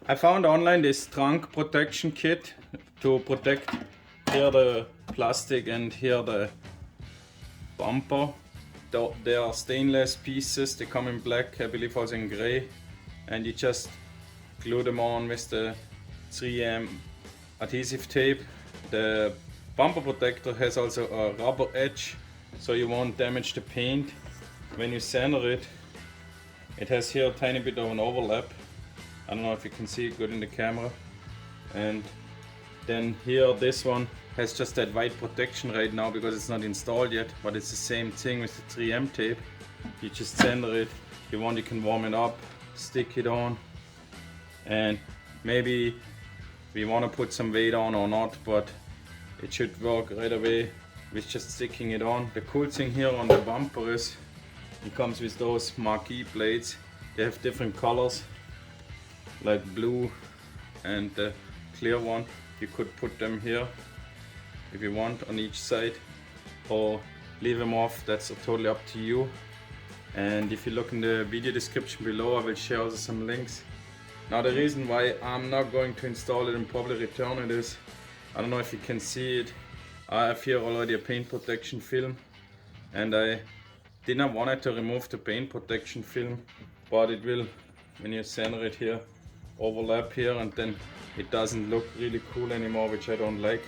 I found online this trunk protection kit to protect here the plastic and here the bumper. They are stainless pieces, they come in black, I believe also in grey, and you just glue them on with the 3M adhesive tape. The bumper protector has also a rubber edge, so you won't damage the paint when you center it. It has here a tiny bit of an overlap. I don't know if you can see it good in the camera. And then here this one has just that white protection right now because it's not installed yet, but it's the same thing with the 3M tape. You just center it, if you want you can warm it up, stick it on, and maybe we want to put some weight on or not, but it should work right away with just sticking it on. The cool thing here on the bumper is it comes with those Mach E plates. They have different colors, like blue and the clear one. You could put them here if you want on each side, or leave them off, that's totally up to you. And if you look in the video description below, I will share also some links. Now the reason why I'm not going to install it and probably return it is, I don't know if you can see it, I have here already a paint protection film, and I didn't want it to remove the paint protection film, but it will, when you center it here, overlap here, and then it doesn't look really cool anymore, which I don't like.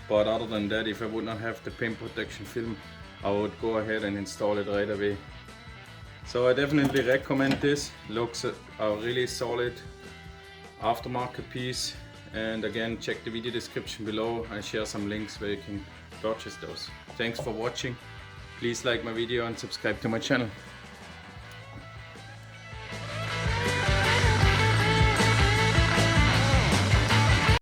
But other than that, if I would not have the paint protection film, I would go ahead and install it right away. So I definitely recommend this. Looks a really solid aftermarket piece. And again, check the video description below. I share some links where you can purchase those. Thanks for watching. Please like my video and subscribe to my channel.